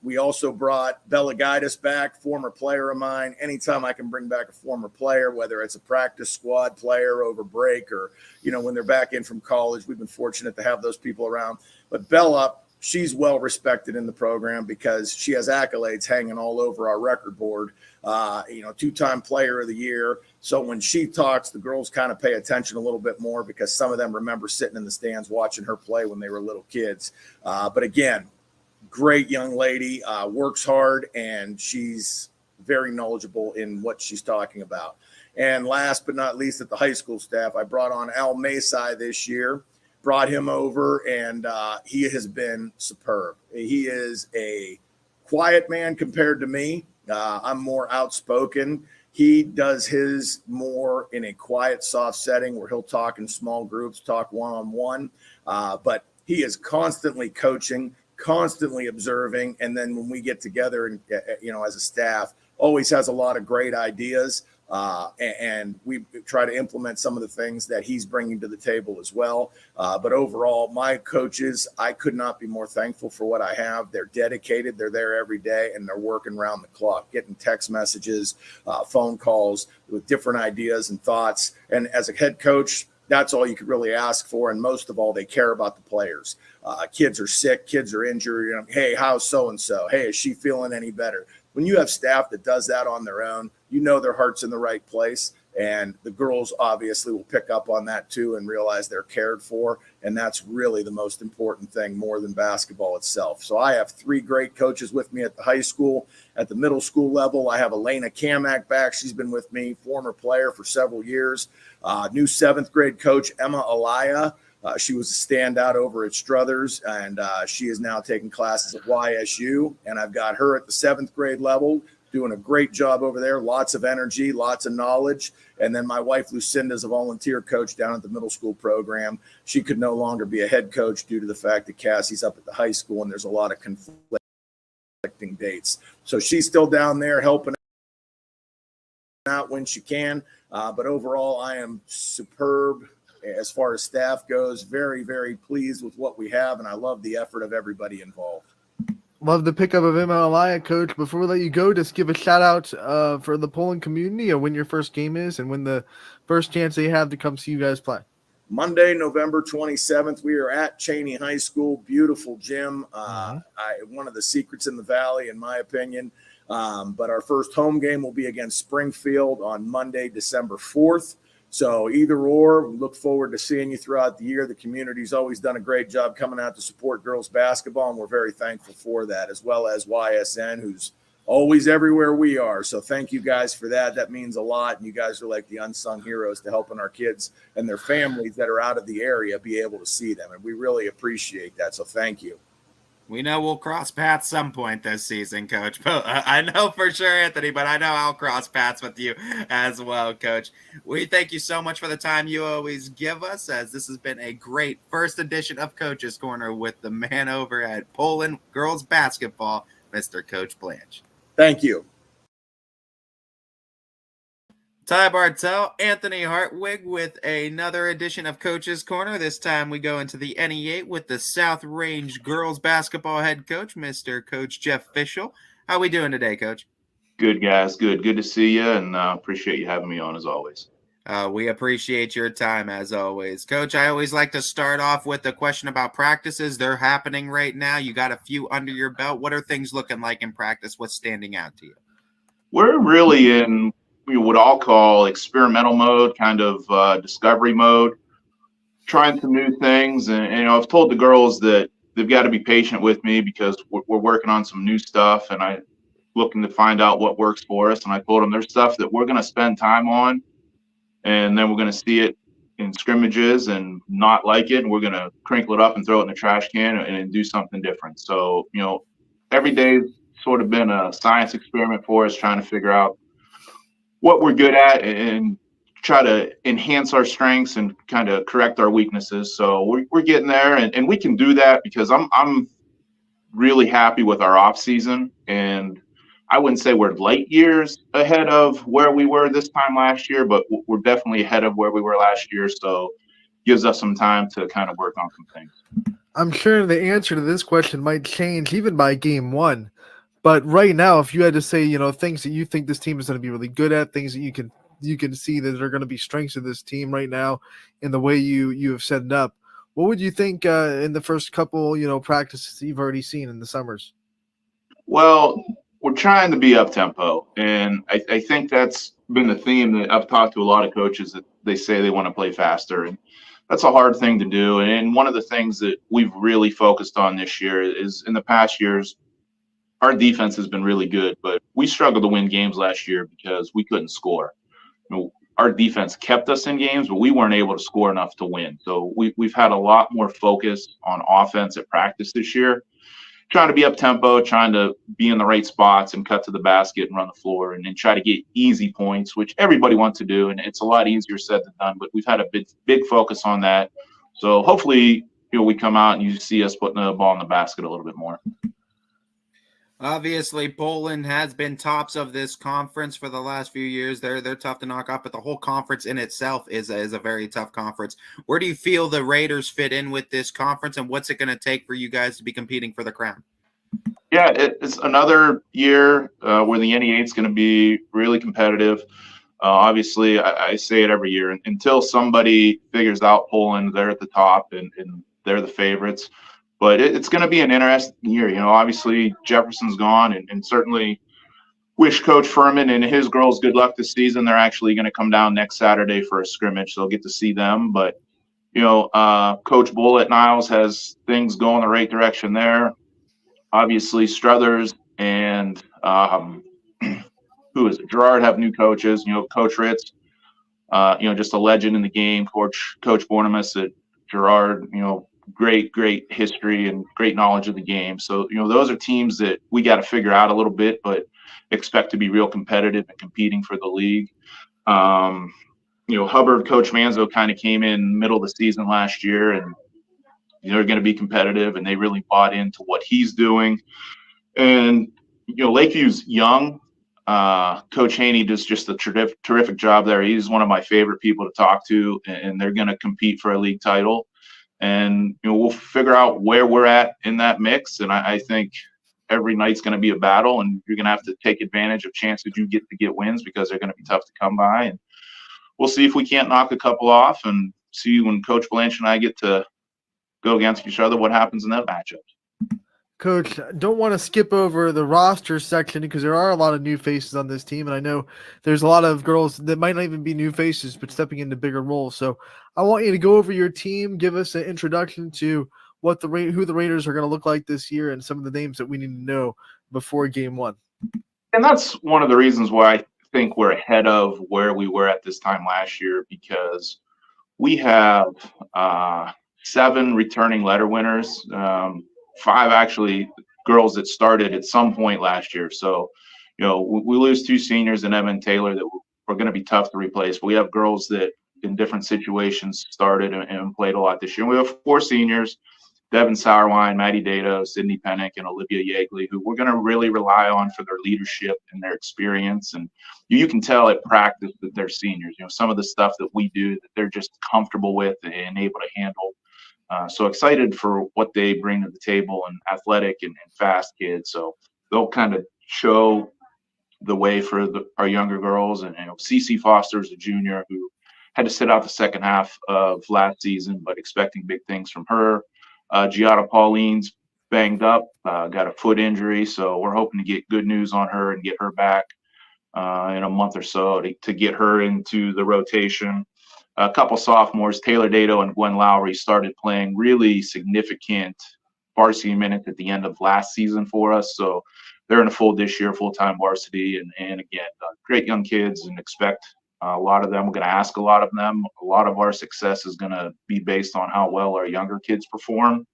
We also brought Bella Guidus back, former player of mine. Anytime I can bring back a former player, whether it's a practice squad player over break or, when they're back in from college, we've been fortunate to have those people around. But Bella, she's well respected in the program because she has accolades hanging all over our record board. 2-time player of the year. So when she talks, the girls kind of pay attention a little bit more because some of them remember sitting in the stands watching her play when they were little kids. But again, great young lady, works hard, and she's very knowledgeable in what she's talking about. And last but not least, at the high school staff, I brought on Al Masai this year. Brought him over, and he has been superb. He is a quiet man compared to me. I'm more outspoken. He does his more in a quiet, soft setting where he'll talk in small groups, talk one-on-one. But he is constantly coaching, constantly observing. And then when we get together and, as a staff, always has a lot of great ideas. And we try to implement some of the things that he's bringing to the table as well. But overall, my coaches, I could not be more thankful for what I have. They're dedicated. They're there every day, and they're working around the clock, getting text messages, phone calls with different ideas and thoughts. And as a head coach, that's all you could really ask for. And most of all, they care about the players. Kids are sick. Kids are injured. You know, hey, how's so-and-so? Hey, is she feeling any better? When you have staff that does that on their own, you know their heart's in the right place. And the girls obviously will pick up on that too and realize they're cared for. And that's really the most important thing, more than basketball itself. So I have 3 great coaches with me at the high school. At the middle school level, I have Elena Kamak back. She's been with me, former player for several years. New 7th grade coach, Emma Alaya. She was a standout over at Struthers, and she is now taking classes at YSU. And I've got her at the 7th grade level, doing a great job over there. Lots of energy, lots of knowledge. And then my wife, Lucinda, is a volunteer coach down at the middle school program. She could no longer be a head coach due to the fact that Cassie's up at the high school, and there's a lot of conflicting dates. So she's still down there helping out when she can. But overall, I am superb as far as staff goes. Very, very pleased with what we have, and I love the effort of everybody involved. Love the pickup of Emma Alaya, Coach. Before we let you go, just give a shout out for the Poland community of when your first game is and when the first chance they have to come see you guys play. Monday, November 27th, we are at Cheney High School. Beautiful gym. One of the secrets in the Valley, in my opinion. But our first home game will be against Springfield on Monday, December 4th. So either or, we look forward to seeing you throughout the year. The community's always done a great job coming out to support girls basketball, and we're very thankful for that, as well as YSN, who's always everywhere we are. So thank you guys for that. That means a lot, and you guys are like the unsung heroes to helping our kids and their families that are out of the area be able to see them, and we really appreciate that. So thank you. We know we'll cross paths some point this season, Coach. But I know for sure, Anthony, but I know I'll cross paths with you as well, Coach. We thank you so much for the time you always give us, as this has been a great first edition of Coach's Corner with the man over at Poland Girls Basketball, Mr. Coach Blanche. Thank you. Ty Bartell, Anthony Hartwig with another edition of Coach's Corner. This time we go into the NE8 with the South Range girls basketball head coach, Mr. Coach Jeff Fischel. How we doing today, Coach? Good, guys. Good to see you, and appreciate you having me on as always. We appreciate your time as always. Coach, I always like to start off with a question about practices. They're happening right now. You got a few under your belt. What are things looking like in practice? What's standing out to you? We're really in what I'll call experimental mode, kind of discovery mode, trying some new things. And I've told the girls that they've got to be patient with me because we're working on some new stuff, and I'm looking to find out what works for us. And I told them there's stuff that we're going to spend time on, and then we're going to see it in scrimmages and not like it, and we're going to crinkle it up and throw it in the trash can and do something different. So, every day's sort of been a science experiment for us, trying to figure out what we're good at and try to enhance our strengths and kind of correct our weaknesses. So we're getting there, and we can do that because I'm really happy with our off season, and I wouldn't say we're light years ahead of where we were this time last year, but we're definitely ahead of where we were last year. So gives us some time to kind of work on some things. I'm sure the answer to this question might change even by game one. But right now, if you had to say, things that you think this team is going to be really good at, things that you can see that are going to be strengths of this team right now in the way you have set it up, what would you think in the first couple, practices you've already seen in the summers? Well, we're trying to be up tempo, and I think that's been the theme that I've talked to a lot of coaches that they say they want to play faster, and that's a hard thing to do. And one of the things that we've really focused on this year is in the past years, our defense has been really good, but we struggled to win games last year because we couldn't score. Our defense kept us in games, but we weren't able to score enough to win. So we've had a lot more focus on offense at practice this year, trying to be up tempo, trying to be in the right spots and cut to the basket and run the floor and then try to get easy points, which everybody wants to do. And it's a lot easier said than done, but we've had a big focus on that. So hopefully, we come out and you see us putting the ball in the basket a little bit more. Obviously, Poland has been tops of this conference for the last few years. They're tough to knock off, but the whole conference in itself is a very tough conference. Where do you feel the Raiders fit in with this conference, and what's it going to take for you guys to be competing for the crown? Yeah, it's another year where the NE8 is going to be really competitive. Obviously, I say it every year, until somebody figures out Poland, they're at the top and they're the favorites. But it's going to be an interesting year. Obviously Jefferson's gone, and certainly wish Coach Furman and his girls good luck this season. They're actually going to come down next Saturday for a scrimmage, so they'll get to see them. But Coach Bull at Niles has things going the right direction there. Obviously Struthers and who is it? Gerard have new coaches. Coach Ritz, just a legend in the game. Coach Bornemus at Gerard, great history and great knowledge of the game. So, those are teams that we got to figure out a little bit, but expect to be real competitive and competing for the league. Hubbard, Coach Manzo kind of came in middle of the season last year, and they're going to be competitive, and they really bought into what he's doing. And, Lakeview's young. Coach Haney does just a terrific job there. He's one of my favorite people to talk to, and they're going to compete for a league title. And we'll figure out where we're at in that mix. And I think every night's going to be a battle, and you're going to have to take advantage of chances you get to get wins, because they're going to be tough to come by. And we'll see if we can't knock a couple off, and see when Coach Blanche and I get to go against each other what happens in that matchup. Coach, don't want to skip over the roster section because there are a lot of new faces on this team, and I know there's a lot of girls that might not even be new faces but stepping into bigger roles. So I want you to go over your team, give us an introduction to who the Raiders are going to look like this year, and some of the names that we need to know before Game 1. And that's one of the reasons why I think we're ahead of where we were at this time last year, because we have 7 returning letter winners. 5 actually girls that started at some point last year. So, we lose 2 seniors in Evan Taylor that are going to be tough to replace. But we have girls that in different situations started and played a lot this year. We have 4 seniors, Devin Sourwine, Maddie Dato, Sydney Pennick, and Olivia Yeagley, who we're going to really rely on for their leadership and their experience. And you can tell at practice that they're seniors. Some of the stuff that we do that they're just comfortable with and able to handle. So excited for what they bring to the table, and athletic and fast kids. So they'll kind of show the way for our younger girls. And Cece Foster is a junior who had to sit out the second half of last season, but expecting big things from her. Giada Pauline's banged up, got a foot injury. So we're hoping to get good news on her and get her back in a month or so to get her into the rotation. A couple sophomores, Taylor Dato and Gwen Lowry, started playing really significant varsity minutes at the end of last season for us. So they're in a full-time varsity. And again, great young kids, and expect a lot of them. We're going to ask a lot of them. A lot of our success is going to be based on how well our younger kids perform.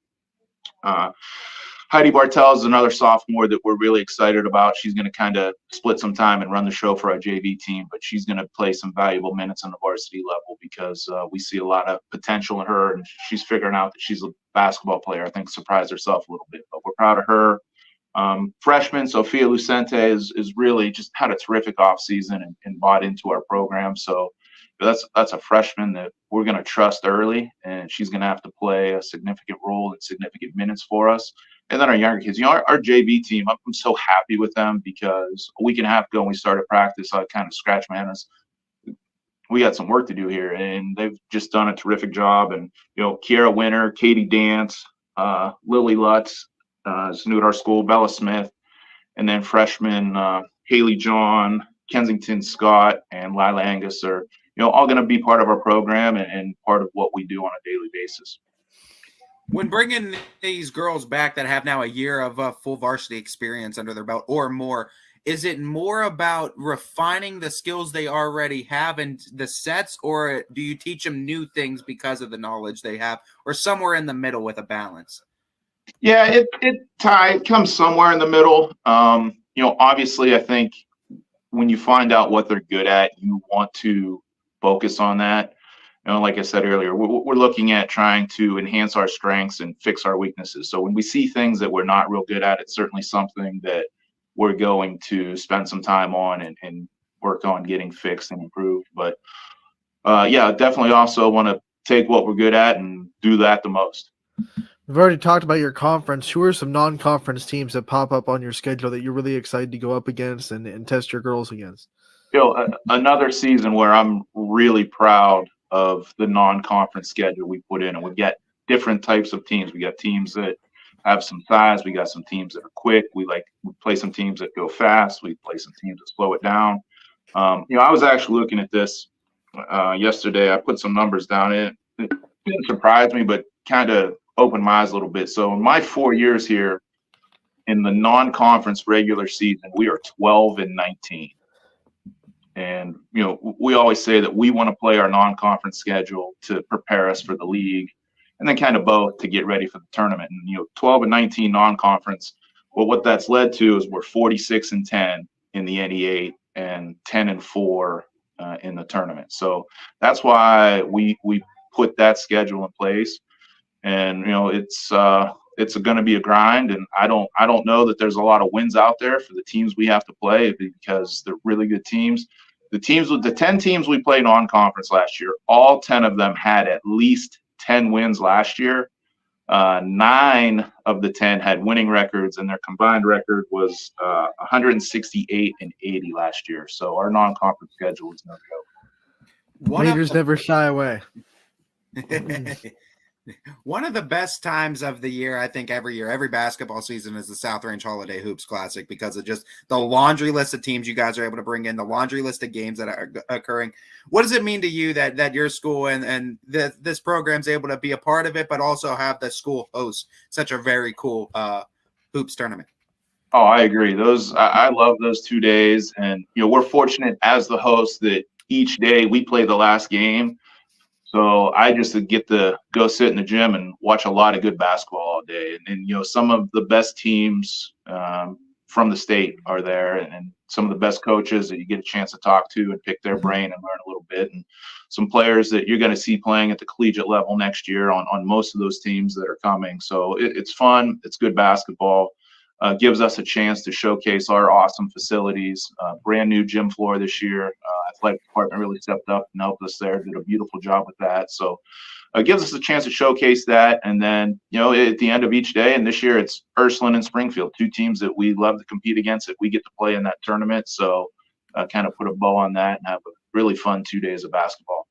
Heidi Bartel is another sophomore that we're really excited about. She's going to kind of split some time and run the show for our JV team, but she's going to play some valuable minutes on the varsity level, because we see a lot of potential in her, and she's figuring out that she's a basketball player. I think surprised herself a little bit, but we're proud of her. Freshman Sophia Lucente is really just had a terrific offseason and bought into our program. So that's a freshman that we're going to trust early, and she's going to have to play a significant role and significant minutes for us. And then our younger kids, our JV team, I'm so happy with them, because a week and a half ago when we started practice, I kind of scratched my head. We got some work to do here, and they've just done a terrific job. And, Kiara Winter, Katie Dance, Lily Lutz is new at our school, Bella Smith, and then freshmen Haley John, Kensington Scott, and Lila Angus are, all going to be part of our program and part of what we do on a daily basis. When bringing these girls back that have now a year of full varsity experience under their belt or more, is it more about refining the skills they already have and the sets, or do you teach them new things because of the knowledge they have, or somewhere in the middle with a balance? Yeah, it comes somewhere in the middle. Obviously, I think when you find out what they're good at, you want to focus on that. Like I said earlier, we're looking at trying to enhance our strengths and fix our weaknesses. So when we see things that we're not real good at, it's certainly something that we're going to spend some time on and work on getting fixed and improved. But yeah, definitely also want to take what we're good at and do that the most. We've already talked about your conference. Who are some non-conference teams that pop up on your schedule that you're really excited to go up against and test your girls against? Another season where I'm really proud of the non-conference schedule we put in, and we've got different types of teams. We got teams that have some size. We got some teams that are quick. We play some teams that go fast. We play some teams that slow it down. I was actually looking at this yesterday. I put some numbers down. It didn't surprise me, but kind of opened my eyes a little bit. So in my 4 years here in the non-conference regular season, we are 12-19. And, we always say that we want to play our non-conference schedule to prepare us for the league, and then kind of both to get ready for the tournament. And, 12-19 non-conference, well, what that's led to is we're 46-10 in the NE8 and 10-4 in the tournament. So that's why we put that schedule in place. And, it's going to be a grind, and I don't know that there's a lot of wins out there for the teams we have to play, because they're really good teams. The 10 teams we played non-conference last year, all 10 of them had at least 10 wins last year. 9 of the 10 had winning records, and their combined record was 168-80 last year. So our non-conference schedule is no joke. Majors never shy away. One of the best times of the year, I think, every basketball season is the South Range Holiday Hoops Classic, because of just the laundry list of teams you guys are able to bring in, the laundry list of games that are occurring. What does it mean to you that your school and this program's able to be a part of it, but also have the school host such a very cool hoops tournament? Oh, I agree. I love those 2 days, and we're fortunate as the host that each day we play the last game. So I just get to go sit in the gym and watch a lot of good basketball all day. And some of the best teams from the state are there, and some of the best coaches that you get a chance to talk to and pick their brain and learn a little bit. And some players that you're going to see playing at the collegiate level next year on most of those teams that are coming. So it's fun. It's good basketball. Gives us a chance to showcase our awesome facilities. Brand new gym floor this year. Athletic department really stepped up and helped us there. Did a beautiful job with that. So it gives us a chance to showcase that. And then, at the end of each day, and this year it's Ursuline and Springfield, 2 teams that we love to compete against, that we get to play in that tournament. So kind of put a bow on that and have a really fun 2 days of basketball.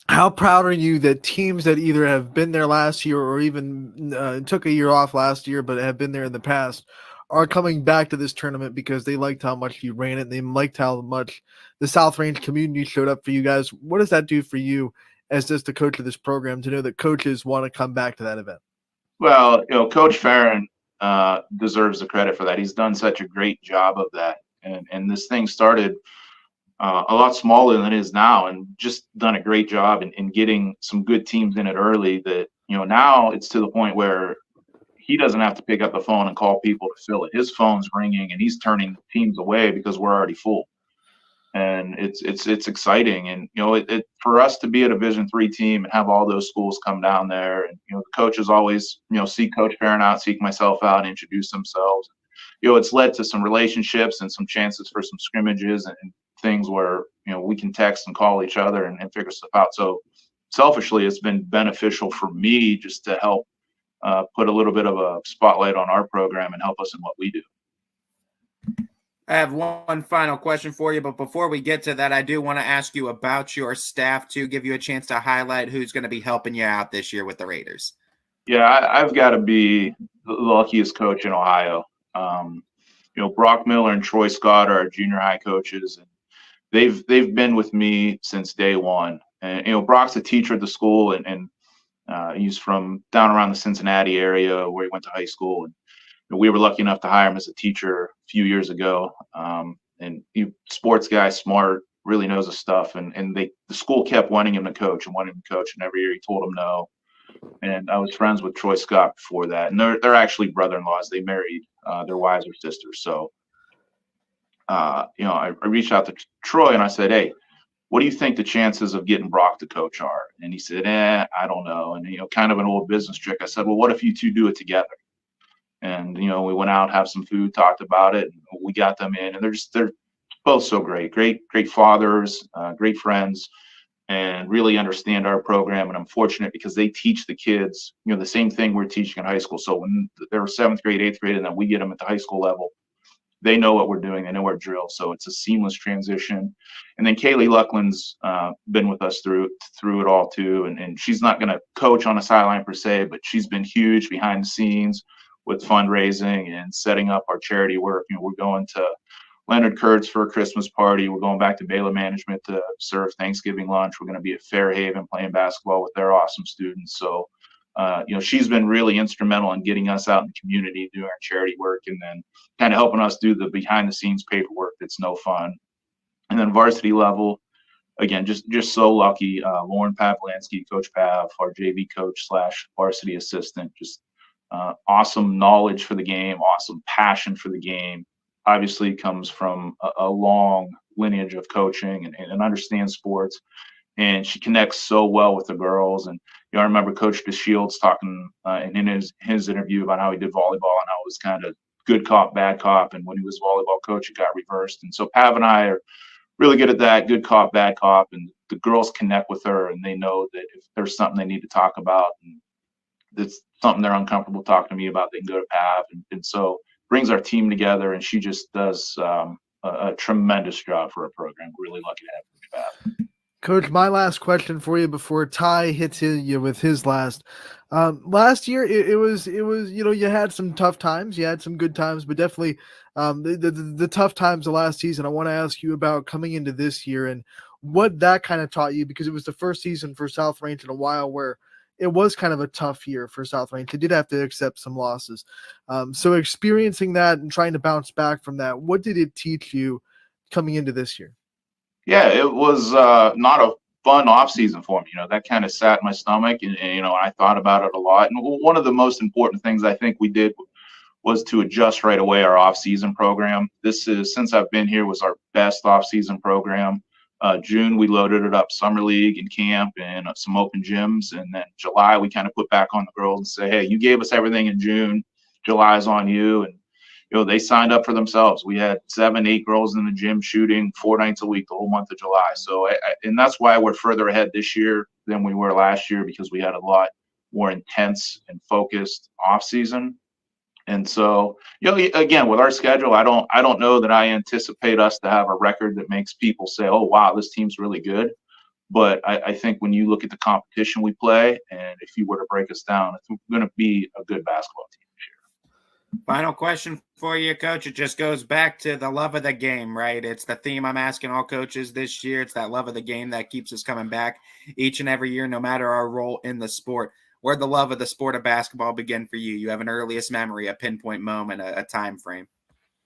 How proud are you that teams that either have been there last year or even took a year off last year but have been there in the past are coming back to this tournament because they liked how much you ran it, and they liked how much the South Range community showed up for you guys? What does that do for you as just the coach of this program to know that coaches want to come back to that event? Well, Coach Farron deserves the credit for that. He's done such a great job of that. And this thing started a lot smaller than it is now, and just done a great job in getting some good teams in it early, that, now it's to the point where he doesn't have to pick up the phone and call people to fill it. His phone's ringing and he's turning teams away because we're already full. And it's exciting. And, for us to be a Division III team and have all those schools come down there, and, the coaches always, seek Coach Farron out, seek myself out, and introduce themselves. It's led to some relationships and some chances for some scrimmages and things where, we can text and call each other and figure stuff out. So selfishly, it's been beneficial for me just to help put a little bit of a spotlight on our program and help us in what we do. I have one final question for you, but before we get to that, I do want to ask you about your staff, to give you a chance to highlight who's going to be helping you out this year with the Raiders. Yeah, I've got to be the luckiest coach in Ohio. Brock Miller and Troy Scott are our junior high coaches, and they've been with me since day one. And Brock's a teacher at the school, and he's from down around the Cincinnati area where he went to high school. And we were lucky enough to hire him as a teacher a few years ago. And sports guy, smart, really knows his stuff. And the school kept wanting him to coach, and every year he told them no. And I was friends with Troy Scott before that, and they're actually brother-in-laws. They married, their wives are sisters. So, I reached out to Troy and I said, "Hey, what do you think the chances of getting Brock to coach are?" And he said, I don't know. And, kind of an old business trick. I said, "Well, what if you two do it together?" And, we went out, have some food, talked about it, and we got them in, and they're both so great fathers, great friends, and really understand our program. And I'm fortunate because they teach the kids, the same thing we're teaching in high school. So when they're 7th grade, 8th grade, and then we get them at the high school level, they know what we're doing. They know our drill. So it's a seamless transition. And then Kaylee Luckland's been with us through it all too. And she's not going to coach on a sideline per se, but she's been huge behind the scenes with fundraising and setting up our charity work. We're going to Leonard Kurtz for a Christmas party. We're going back to Baylor Management to serve Thanksgiving lunch. We're going to be at Fairhaven playing basketball with their awesome students. So, she's been really instrumental in getting us out in the community, doing our charity work, and then kind of helping us do the behind the scenes paperwork that's no fun. And then varsity level, again, just so lucky. Lauren Pavlansky, Coach Pav, our JV coach / varsity assistant, just awesome knowledge for the game, awesome passion for the game. Obviously comes from a long lineage of coaching and understands sports. And she connects so well with the girls. And I remember Coach DeShields talking in his interview about how he did volleyball and how it was kind of good cop, bad cop. And when he was volleyball coach, it got reversed. And so Pav and I are really good at that, good cop, bad cop. And the girls connect with her, and they know that if there's something they need to talk about and that's something they're uncomfortable talking to me about, they can go to Pav. And so brings our team together, and she just does a tremendous job for our program. We're really lucky to have Coach Pav. Coach, my last question for you before Ty hits you with his last. Last year, it was you had some tough times, you had some good times, but definitely the tough times the last season. I want to ask you about coming into this year and what that kind of taught you, because it was the first season for South Range in a while where it was kind of a tough year for South Range. They did have to accept some losses. So experiencing that and trying to bounce back from that, what did it teach you coming into this year? Yeah, it was not a fun off season for me. That kind of sat in my stomach, and I thought about it a lot. And one of the most important things I think we did was to adjust right away our off season program. This is, since I've been here, was our best off season program. June, we loaded it up summer league and camp and some open gyms. And then July, we kind of put back on the girls and say, hey, you gave us everything in June. July's on you. And they signed up for themselves. We had 7-8 girls in the gym shooting 4 nights a week the whole month of July. So, and that's why we're further ahead this year than we were last year, because we had a lot more intense and focused off season. And so, again, with our schedule, I don't know that I anticipate us to have a record that makes people say, oh, wow, this team's really good. But I think when you look at the competition we play, and if you were to break us down, it's going to be a good basketball team. Final question for you, Coach. It just goes back to the love of the game, right? It's the theme I'm asking all coaches this year. It's that love of the game that keeps us coming back each and every year, no matter our role in the sport. Where'd the love of the sport of basketball begin for you? You have an earliest memory, a pinpoint moment, a time frame.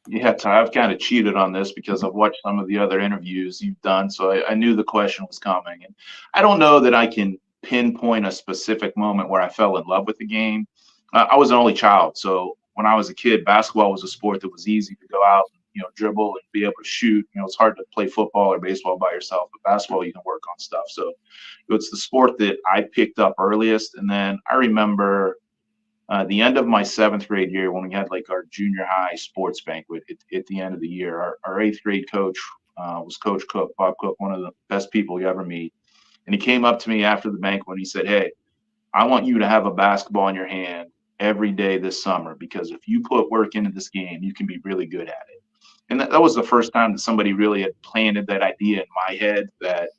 Yeah, Ty, I've kind of cheated on this because I've watched some of the other interviews you've done, so I knew the question was coming. And I don't know that I can pinpoint a specific moment where I fell in love with the game. I was an only child, so when I was a kid, basketball was a sport that was easy to go out, dribble and be able to shoot. It's hard to play football or baseball by yourself, but basketball, you can work on stuff. So it's the sport that I picked up earliest. And then I remember the end of my 7th grade year when we had like our junior high sports banquet at the end of the year. Our 8th grade coach was Coach Cook, Bob Cook, one of the best people you ever meet. And he came up to me after the banquet and he said, hey, I want you to have a basketball in your hand every day this summer, because if you put work into this game, you can be really good at it. And that was the first time that somebody really had planted that idea in my head that,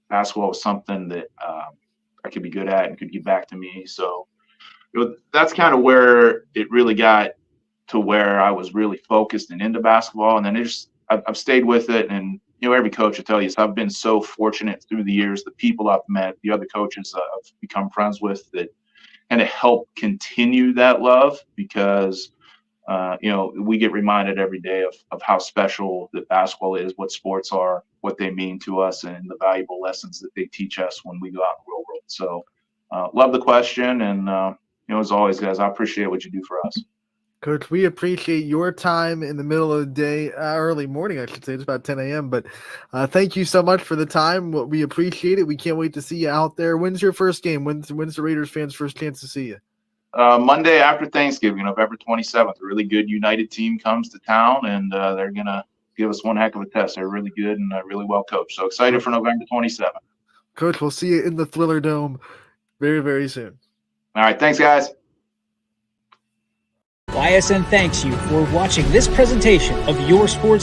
basketball was something that I could be good at and could give back to me. So that's kind of where it really got to where I was really focused and into basketball. And then I've stayed with it. And, every coach will tell you, so I've been so fortunate through the years, the people I've met, the other coaches I've become friends with, that and it helped continue that love, because, we get reminded every day of how special that basketball is, what sports are, what they mean to us, and the valuable lessons that they teach us when we go out in the real world. So love the question. And, as always, guys, I appreciate what you do for us. Coach, we appreciate your time in the middle of the day, early morning, I should say. It's about 10 a.m. But thank you so much for the time. We appreciate it. We can't wait to see you out there. When's your first game? When's the Raiders fans' first chance to see you? Monday after Thanksgiving, November 27th. A really good United team comes to town, and they're going to give us one heck of a test. They're really good and really well coached. So excited for November 27th. Coach, we'll see you in the Thriller Dome very, very soon. All right. Thanks, guys. Ysn thanks you for watching this presentation of Your Sports